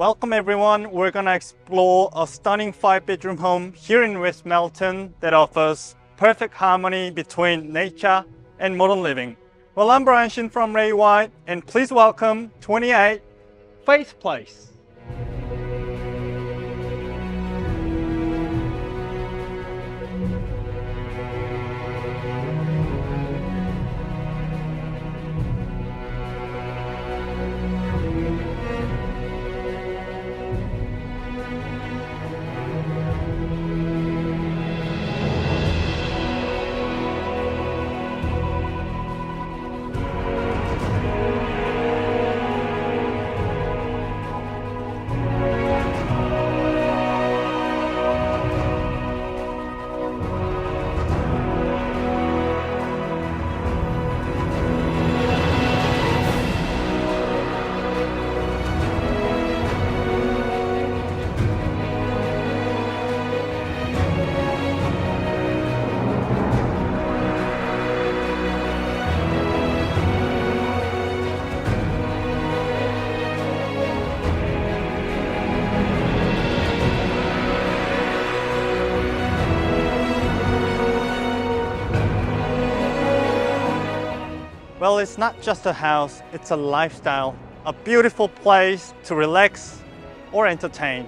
Welcome everyone. We're gonna explore a stunning 5-bedroom home here in West Melton that offers perfect harmony between nature and modern living. Well, I'm Brian Shin from Ray White, and please welcome 28 Faith Place. Well, it's not just a house, it's a lifestyle, a beautiful place to relax or entertain.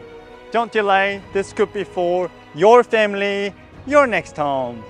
Don't delay, this could be for your family, your next home.